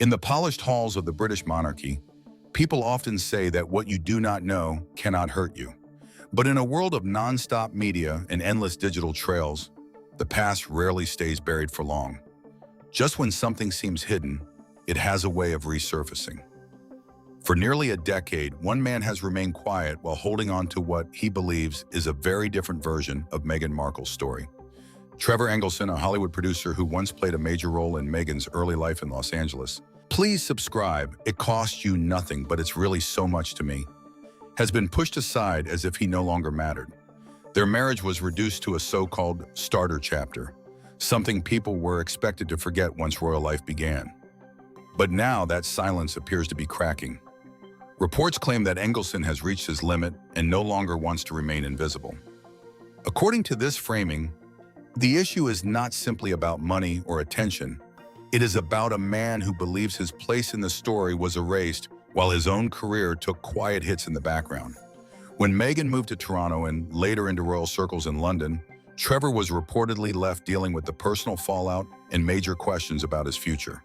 In the polished halls of the British monarchy, people often say that what you do not know cannot hurt you. But in a world of non-stop media and endless digital trails, the past rarely stays buried for long. Just when something seems hidden, it has a way of resurfacing. For nearly a decade, one man has remained quiet while holding on to what he believes is a very different version of Meghan Markle's story. Trevor Engelson, a Hollywood producer who once played a major role in Meghan's early life in Los Angeles, please subscribe, it costs you nothing, but it's really so much to me, has been pushed aside as if he no longer mattered. Their marriage was reduced to a so-called starter chapter, something people were expected to forget once royal life began. But now that silence appears to be cracking. Reports claim that Engelson has reached his limit and no longer wants to remain invisible. According to this framing, the issue is not simply about money or attention. It is about a man who believes his place in the story was erased while his own career took quiet hits in the background. When Meghan moved to Toronto and later into royal circles in London, Trevor was reportedly left dealing with the personal fallout and major questions about his future.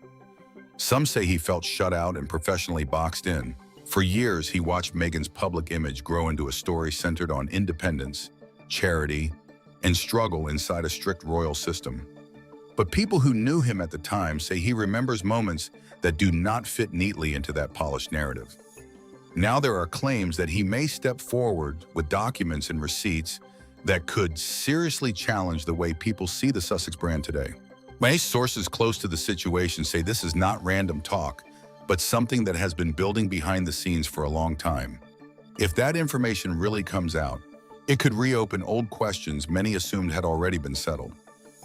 Some say he felt shut out and professionally boxed in. For years, he watched Meghan's public image grow into a story centered on independence, charity, and struggle inside a strict royal system. But people who knew him at the time say he remembers moments that do not fit neatly into that polished narrative. Now there are claims that he may step forward with documents and receipts that could seriously challenge the way people see the Sussex brand today. Many sources close to the situation say this is not random talk, but something that has been building behind the scenes for a long time. If that information really comes out, it could reopen old questions many assumed had already been settled.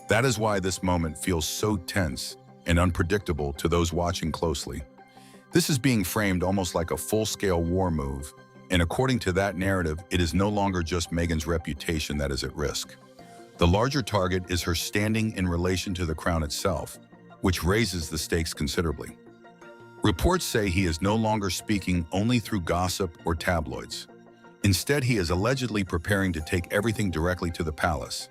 That is why this moment feels so tense and unpredictable to those watching closely. This is being framed almost like a full-scale war move, and according to that narrative, it is no longer just Meghan's reputation that is at risk. The larger target is her standing in relation to the crown itself, which raises the stakes considerably. Reports say he is no longer speaking only through gossip or tabloids. Instead, he is allegedly preparing to take everything directly to the palace,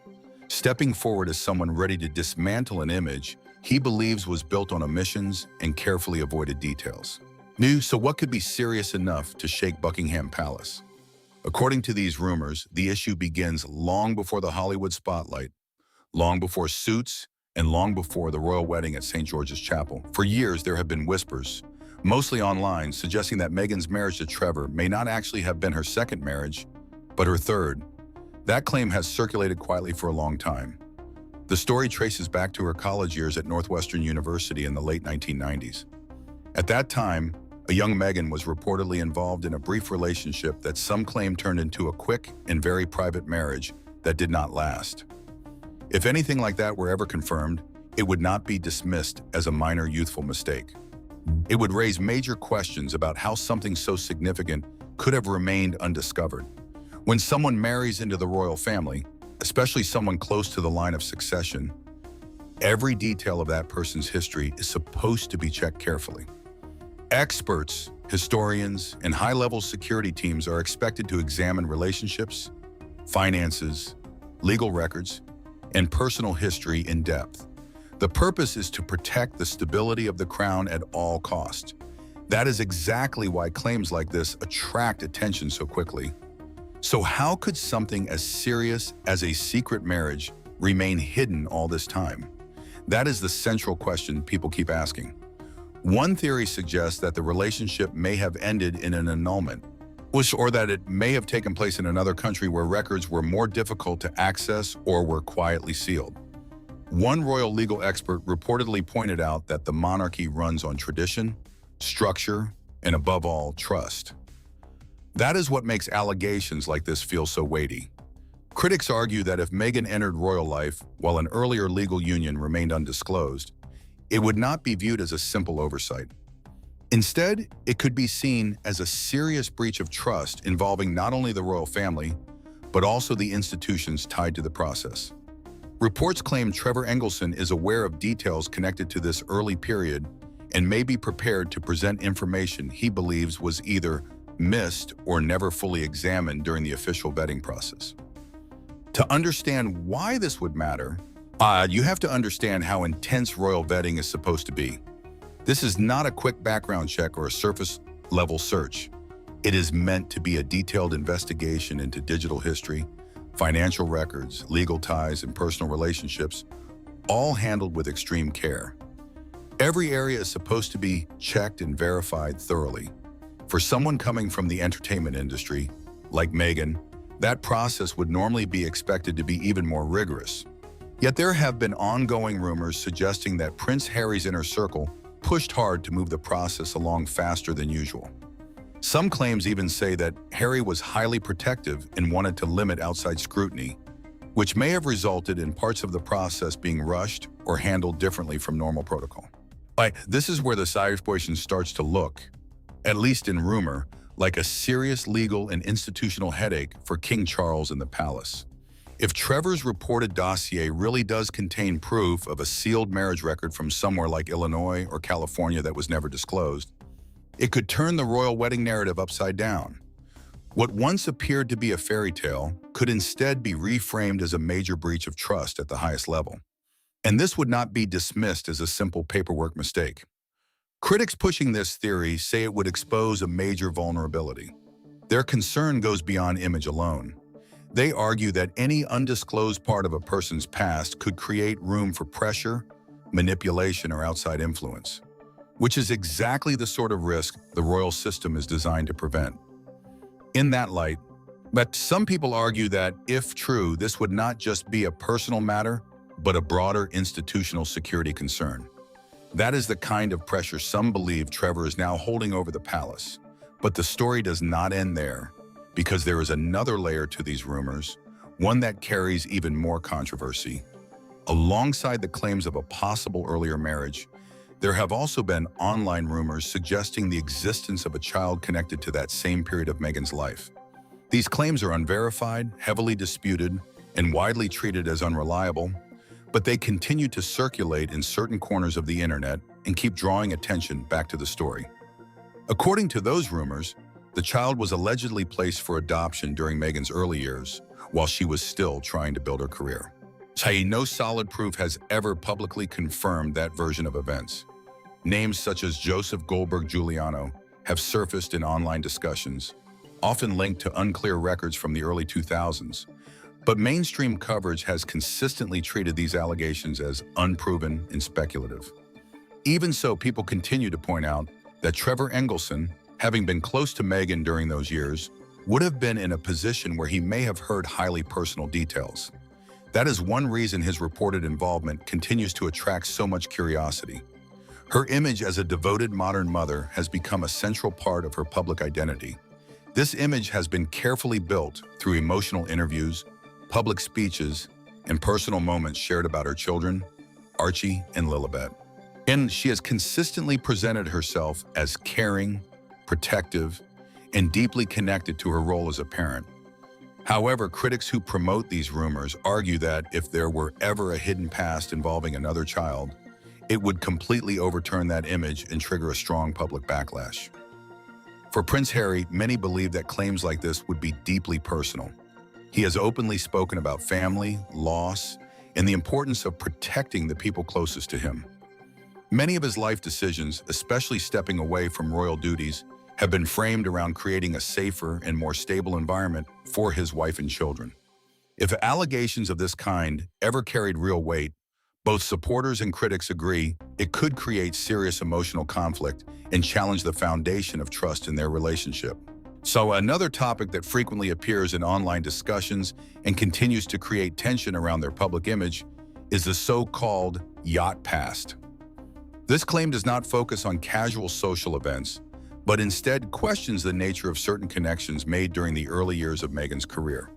stepping forward as someone ready to dismantle an image he believes was built on omissions and carefully avoided details. So what could be serious enough to shake Buckingham Palace? According to these rumors, the issue begins long before the Hollywood spotlight, long before Suits, and long before the royal wedding at St. George's Chapel. For years, there have been whispers, mostly online, suggesting that Meghan's marriage to Trevor may not actually have been her second marriage, but her third. That claim has circulated quietly for a long time. The story traces back to her college years at Northwestern University in the late 1990s. At that time, a young Meghan was reportedly involved in a brief relationship that some claim turned into a quick and very private marriage that did not last. If anything like that were ever confirmed, it would not be dismissed as a minor youthful mistake. It would raise major questions about how something so significant could have remained undiscovered. When someone marries into the royal family, especially someone close to the line of succession, every detail of that person's history is supposed to be checked carefully. Experts, historians, and high-level security teams are expected to examine relationships, finances, legal records, and personal history in depth. The purpose is to protect the stability of the crown at all costs. That is exactly why claims like this attract attention so quickly. So how could something as serious as a secret marriage remain hidden all this time? That is the central question people keep asking. One theory suggests that the relationship may have ended in an annulment, or that it may have taken place in another country where records were more difficult to access or were quietly sealed. One royal legal expert reportedly pointed out that the monarchy runs on tradition, structure, and above all, trust. That is what makes allegations like this feel so weighty. Critics argue that if Meghan entered royal life while an earlier legal union remained undisclosed, it would not be viewed as a simple oversight. Instead, it could be seen as a serious breach of trust involving not only the royal family, but also the institutions tied to the process. Reports claim Trevor Engelson is aware of details connected to this early period and may be prepared to present information he believes was either missed or never fully examined during the official vetting process. To understand why this would matter, you have to understand how intense royal vetting is supposed to be. This is not a quick background check or a surface-level search. It is meant to be a detailed investigation into digital history, financial records, legal ties, and personal relationships, all handled with extreme care. Every area is supposed to be checked and verified thoroughly. For someone coming from the entertainment industry, like Meghan, that process would normally be expected to be even more rigorous. Yet there have been ongoing rumors suggesting that Prince Harry's inner circle pushed hard to move the process along faster than usual. Some claims even say that Harry was highly protective and wanted to limit outside scrutiny, which may have resulted in parts of the process being rushed or handled differently from normal protocol. This is where the situation starts to look, at least in rumor, like a serious legal and institutional headache for King Charles and the palace. If Trevor's reported dossier really does contain proof of a sealed marriage record from somewhere like Illinois or California that was never disclosed, it could turn the royal wedding narrative upside down. What once appeared to be a fairy tale could instead be reframed as a major breach of trust at the highest level. And this would not be dismissed as a simple paperwork mistake. Critics pushing this theory say it would expose a major vulnerability. Their concern goes beyond image alone. They argue that any undisclosed part of a person's past could create room for pressure, manipulation, or outside influence, which is exactly the sort of risk the royal system is designed to prevent. In that light, but some people argue that, if true, this would not just be a personal matter, but a broader institutional security concern. That is the kind of pressure some believe Trevor is now holding over the palace. But the story does not end there, because there is another layer to these rumors, one that carries even more controversy. Alongside the claims of a possible earlier marriage, there have also been online rumors suggesting the existence of a child connected to that same period of Meghan's life. These claims are unverified, heavily disputed, and widely treated as unreliable, but they continue to circulate in certain corners of the internet and keep drawing attention back to the story. According to those rumors, the child was allegedly placed for adoption during Meghan's early years, while she was still trying to build her career. No solid proof has ever publicly confirmed that version of events. Names such as Joseph Goldberg Giuliano have surfaced in online discussions, often linked to unclear records from the early 2000s, but mainstream coverage has consistently treated these allegations as unproven and speculative. Even so, people continue to point out that Trevor Engelson, having been close to Meghan during those years, would have been in a position where he may have heard highly personal details. That is one reason his reported involvement continues to attract so much curiosity. Her image as a devoted modern mother has become a central part of her public identity. This image has been carefully built through emotional interviews, public speeches, and personal moments shared about her children, Archie and Lilibet. And she has consistently presented herself as caring, protective, and deeply connected to her role as a parent. However, critics who promote these rumors argue that if there were ever a hidden past involving another child, it would completely overturn that image and trigger a strong public backlash. For Prince Harry, many believe that claims like this would be deeply personal. He has openly spoken about family, loss, and the importance of protecting the people closest to him. Many of his life decisions, especially stepping away from royal duties, have been framed around creating a safer and more stable environment for his wife and children. If allegations of this kind ever carried real weight, both supporters and critics agree it could create serious emotional conflict and challenge the foundation of trust in their relationship. So another topic that frequently appears in online discussions and continues to create tension around their public image is the so-called yacht past. This claim does not focus on casual social events, but instead questions the nature of certain connections made during the early years of Meghan's career.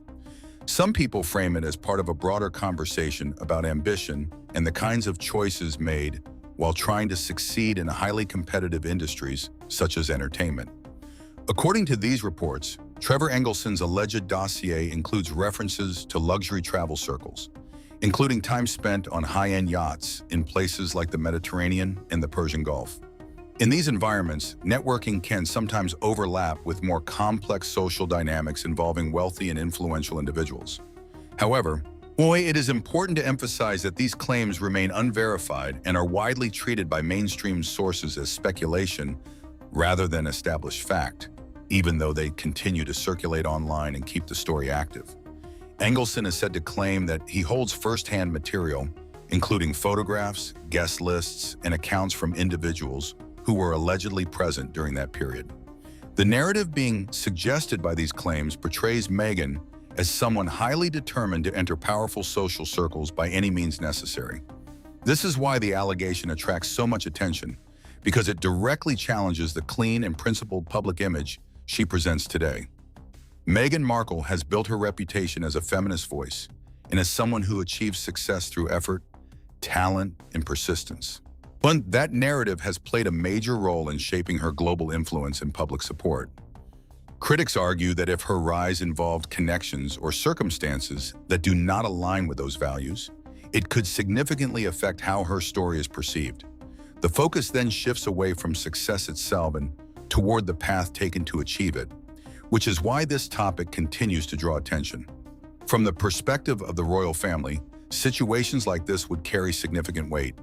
Some people frame it as part of a broader conversation about ambition and the kinds of choices made while trying to succeed in highly competitive industries such as entertainment. According to these reports, Trevor Engelson's alleged dossier includes references to luxury travel circles, including time spent on high-end yachts in places like the Mediterranean and the Persian Gulf. In these environments, networking can sometimes overlap with more complex social dynamics involving wealthy and influential individuals. However, Boy, it is important to emphasize that these claims remain unverified and are widely treated by mainstream sources as speculation rather than established fact, even though they continue to circulate online and keep the story active. Engelson is said to claim that he holds first-hand material, including photographs, guest lists, and accounts from individuals who were allegedly present during that period. The narrative being suggested by these claims portrays Meghan as someone highly determined to enter powerful social circles by any means necessary. This is why the allegation attracts so much attention, because it directly challenges the clean and principled public image she presents today. Meghan Markle has built her reputation as a feminist voice and as someone who achieves success through effort, talent, and persistence. But that narrative has played a major role in shaping her global influence and public support. Critics argue that if her rise involved connections or circumstances that do not align with those values, it could significantly affect how her story is perceived. The focus then shifts away from success itself and toward the path taken to achieve it, which is why this topic continues to draw attention. From the perspective of the royal family, situations like this would carry significant weight.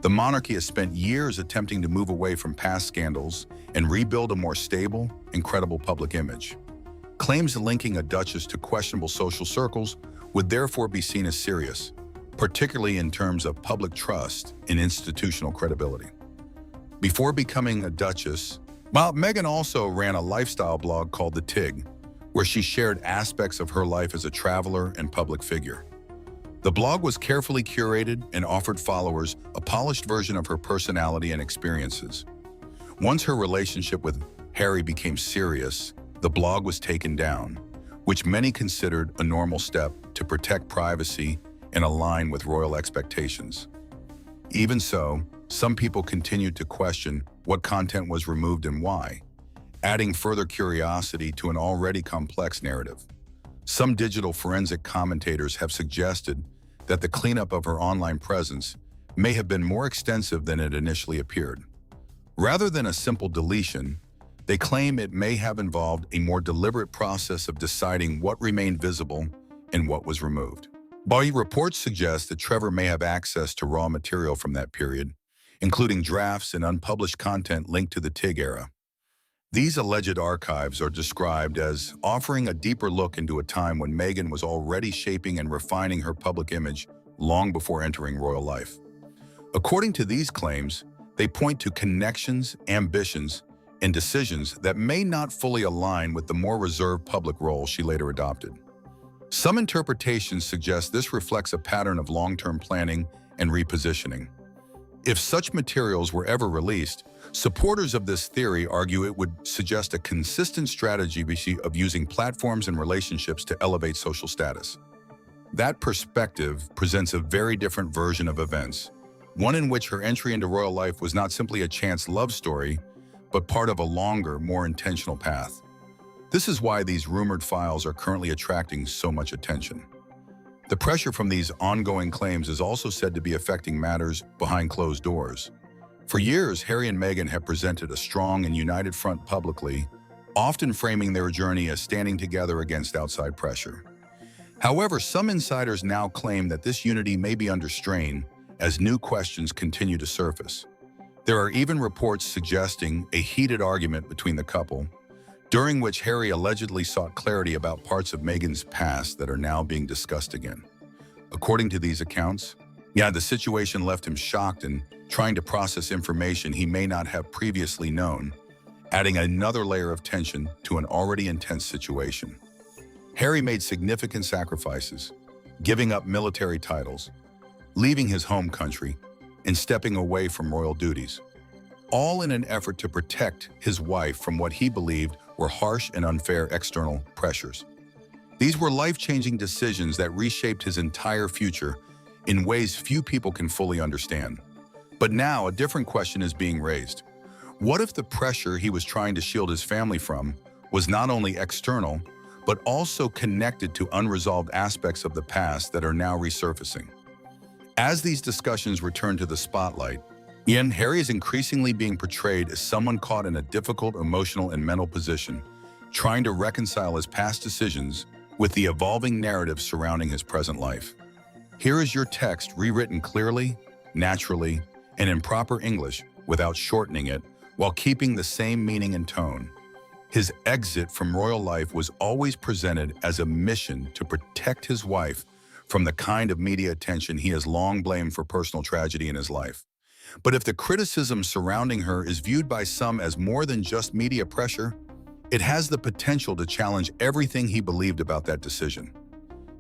The monarchy has spent years attempting to move away from past scandals and rebuild a more stable and credible public image. Claims linking a duchess to questionable social circles would therefore be seen as serious, particularly in terms of public trust and institutional credibility. Before becoming a duchess, Meghan also ran a lifestyle blog called The Tig, where she shared aspects of her life as a traveler and public figure. The blog was carefully curated and offered followers a polished version of her personality and experiences. Once her relationship with Harry became serious, the blog was taken down, which many considered a normal step to protect privacy and align with royal expectations. Even so, some people continued to question what content was removed and why, adding further curiosity to an already complex narrative. Some digital forensic commentators have suggested that the cleanup of her online presence may have been more extensive than it initially appeared. Rather than a simple deletion, they claim it may have involved a more deliberate process of deciding what remained visible and what was removed. While reports suggest that Trevor may have access to raw material from that period, including drafts and unpublished content linked to the Tig era. These alleged archives are described as offering a deeper look into a time when Meghan was already shaping and refining her public image long before entering royal life. According to these claims, they point to connections, ambitions, and decisions that may not fully align with the more reserved public role she later adopted. Some interpretations suggest this reflects a pattern of long-term planning and repositioning. If such materials were ever released, supporters of this theory argue it would suggest a consistent strategy of using platforms and relationships to elevate social status. That perspective presents a very different version of events, one in which her entry into royal life was not simply a chance love story, but part of a longer, more intentional path. This is why these rumored files are currently attracting so much attention. The pressure from these ongoing claims is also said to be affecting matters behind closed doors. For years, Harry and Meghan have presented a strong and united front publicly, often framing their journey as standing together against outside pressure. However, some insiders now claim that this unity may be under strain as new questions continue to surface. There are even reports suggesting a heated argument between the couple, during which Harry allegedly sought clarity about parts of Meghan's past that are now being discussed again. According to these accounts, the situation left him shocked and trying to process information he may not have previously known, adding another layer of tension to an already intense situation. Harry made significant sacrifices, giving up military titles, leaving his home country, and stepping away from royal duties, all in an effort to protect his wife from what he believed were harsh and unfair external pressures. These were life-changing decisions that reshaped his entire future in ways few people can fully understand. But now a different question is being raised. What if the pressure he was trying to shield his family from was not only external, but also connected to unresolved aspects of the past that are now resurfacing? As these discussions return to the spotlight, Harry is increasingly being portrayed as someone caught in a difficult emotional and mental position, trying to reconcile his past decisions with the evolving narrative surrounding his present life. Here is your text rewritten clearly, naturally, and in proper English without shortening it, while keeping the same meaning and tone. His exit from royal life was always presented as a mission to protect his wife from the kind of media attention he has long blamed for personal tragedy in his life. But if the criticism surrounding her is viewed by some as more than just media pressure, it has the potential to challenge everything he believed about that decision.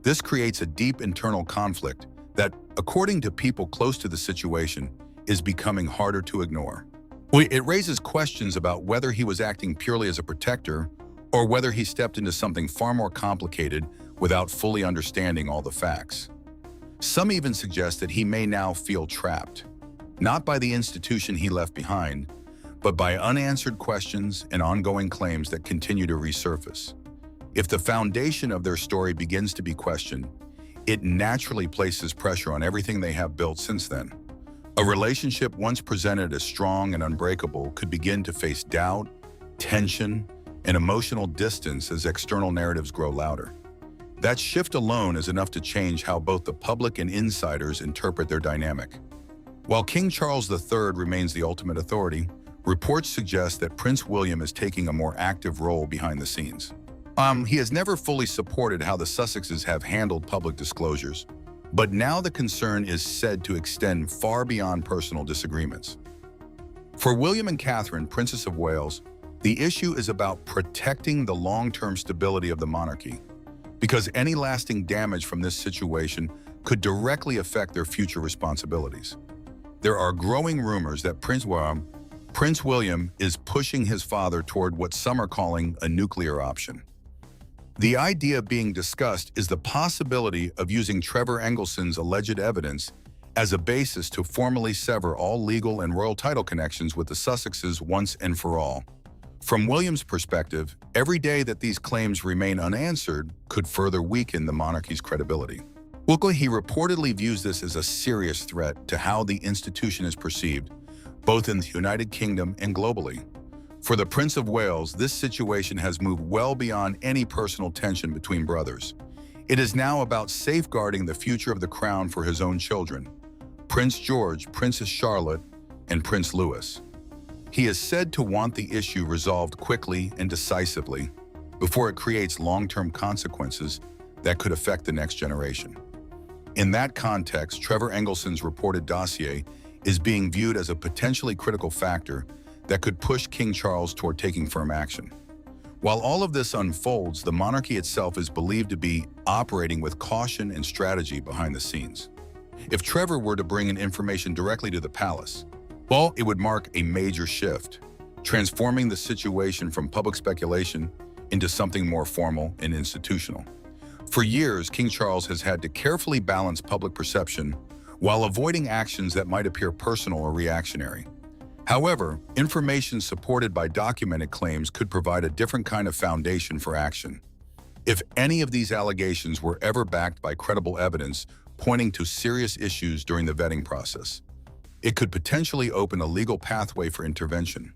This creates a deep internal conflict that, according to people close to the situation, is becoming harder to ignore. It raises questions about whether he was acting purely as a protector or whether he stepped into something far more complicated without fully understanding all the facts. Some even suggest that he may now feel trapped, not by the institution he left behind, but by unanswered questions and ongoing claims that continue to resurface. If the foundation of their story begins to be questioned, it naturally places pressure on everything they have built since then. A relationship once presented as strong and unbreakable could begin to face doubt, tension, and emotional distance as external narratives grow louder. That shift alone is enough to change how both the public and insiders interpret their dynamic. While King Charles III remains the ultimate authority, reports suggest that Prince William is taking a more active role behind the scenes. He has never fully supported how the Sussexes have handled public disclosures, but now the concern is said to extend far beyond personal disagreements. For William and Catherine, Princess of Wales, the issue is about protecting the long-term stability of the monarchy, because any lasting damage from this situation could directly affect their future responsibilities. There are growing rumors that Prince William is pushing his father toward what some are calling a nuclear option. The idea being discussed is the possibility of using Trevor Engelson's alleged evidence as a basis to formally sever all legal and royal title connections with the Sussexes once and for all. From William's perspective, every day that these claims remain unanswered could further weaken the monarchy's credibility. He reportedly views this as a serious threat to how the institution is perceived, both in the United Kingdom and globally. For the Prince of Wales, this situation has moved well beyond any personal tension between brothers. It is now about safeguarding the future of the crown for his own children, Prince George, Princess Charlotte, and Prince Louis. He is said to want the issue resolved quickly and decisively before it creates long-term consequences that could affect the next generation. In that context, Trevor Engelson's reported dossier is being viewed as a potentially critical factor that could push King Charles toward taking firm action. While all of this unfolds, the monarchy itself is believed to be operating with caution and strategy behind the scenes. If Trevor were to bring in information directly to the palace, it would mark a major shift, transforming the situation from public speculation into something more formal and institutional. For years, King Charles has had to carefully balance public perception while avoiding actions that might appear personal or reactionary. However, information supported by documented claims could provide a different kind of foundation for action. If any of these allegations were ever backed by credible evidence pointing to serious issues during the vetting process, it could potentially open a legal pathway for intervention.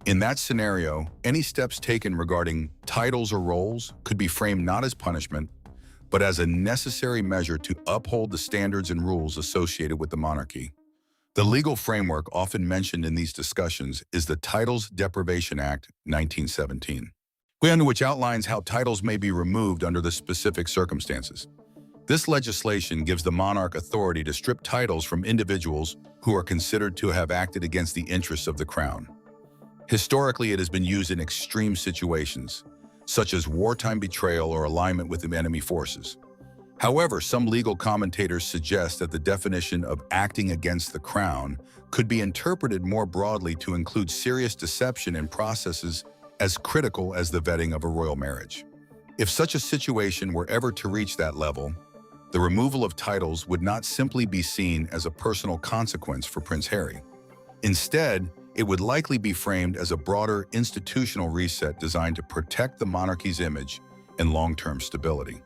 In that scenario, any steps taken regarding titles or roles could be framed not as punishment, but as a necessary measure to uphold the standards and rules associated with the monarchy. The legal framework often mentioned in these discussions is the Titles Deprivation Act 1917, which outlines how titles may be removed under the specific circumstances. This legislation gives the monarch authority to strip titles from individuals who are considered to have acted against the interests of the crown. Historically, it has been used in extreme situations, such as wartime betrayal or alignment with the enemy forces. However, some legal commentators suggest that the definition of acting against the crown could be interpreted more broadly to include serious deception in processes as critical as the vetting of a royal marriage. If such a situation were ever to reach that level, the removal of titles would not simply be seen as a personal consequence for Prince Harry. Instead, it would likely be framed as a broader institutional reset designed to protect the monarchy's image and long-term stability.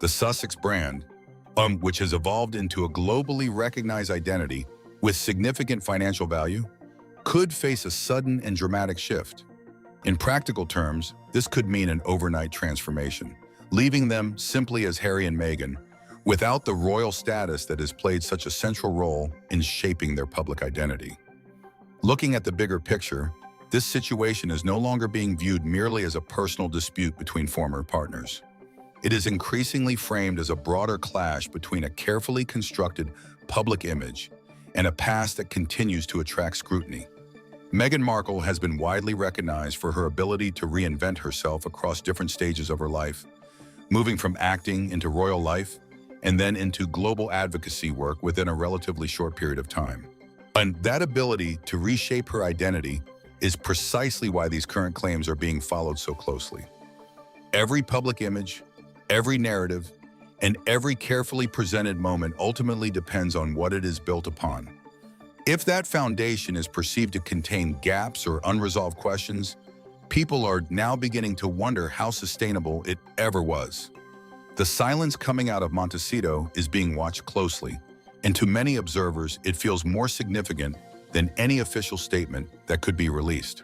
The Sussex brand, which has evolved into a globally recognized identity with significant financial value, could face a sudden and dramatic shift. In practical terms, this could mean an overnight transformation, leaving them simply as Harry and Meghan, without the royal status that has played such a central role in shaping their public identity. Looking at the bigger picture, this situation is no longer being viewed merely as a personal dispute between former partners. It is increasingly framed as a broader clash between a carefully constructed public image and a past that continues to attract scrutiny. Meghan Markle has been widely recognized for her ability to reinvent herself across different stages of her life, moving from acting into royal life and then into global advocacy work within a relatively short period of time. And that ability to reshape her identity is precisely why these current claims are being followed so closely. Every public image, every narrative, and every carefully presented moment ultimately depends on what it is built upon. If that foundation is perceived to contain gaps or unresolved questions, people are now beginning to wonder how sustainable it ever was. The silence coming out of Montecito is being watched closely, and to many observers, it feels more significant than any official statement that could be released.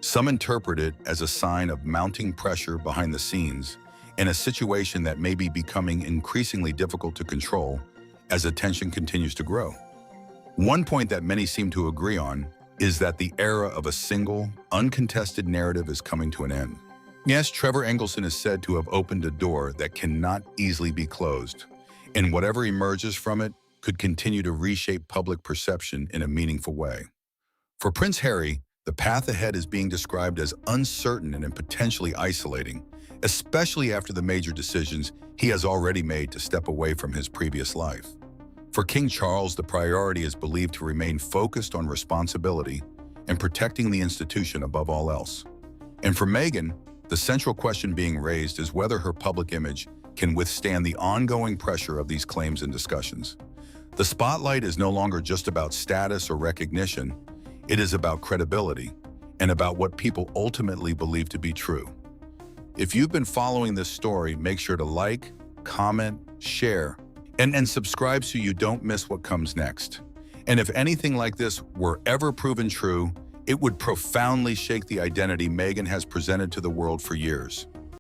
Some interpret it as a sign of mounting pressure behind the scenes in a situation that may be becoming increasingly difficult to control as attention continues to grow. One point that many seem to agree on is that the era of a single, uncontested narrative is coming to an end. Yes, Trevor Engelson is said to have opened a door that cannot easily be closed, and whatever emerges from it could continue to reshape public perception in a meaningful way. For Prince Harry, the path ahead is being described as uncertain and potentially isolating, especially after the major decisions he has already made to step away from his previous life. For King Charles, the priority is believed to remain focused on responsibility and protecting the institution above all else. And for Meghan, the central question being raised is whether her public image can withstand the ongoing pressure of these claims and discussions. The spotlight is no longer just about status or recognition, it is about credibility and about what people ultimately believe to be true. If you've been following this story, make sure to like, comment, share, and subscribe so you don't miss what comes next. And if anything like this were ever proven true, it would profoundly shake the identity Meghan has presented to the world for years.